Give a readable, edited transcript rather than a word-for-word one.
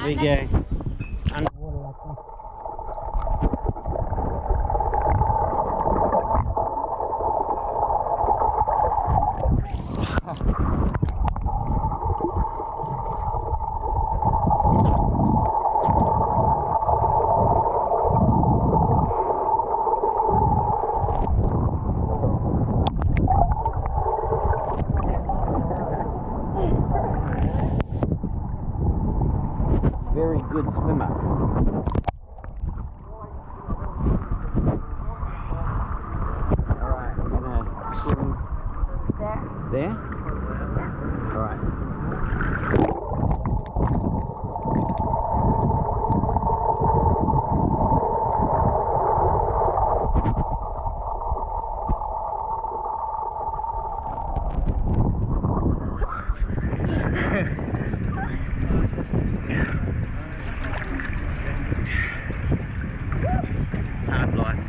we go. Underwater like this. Very good swimmer. Alright, I'm gonna swim there. Alright. Hard life.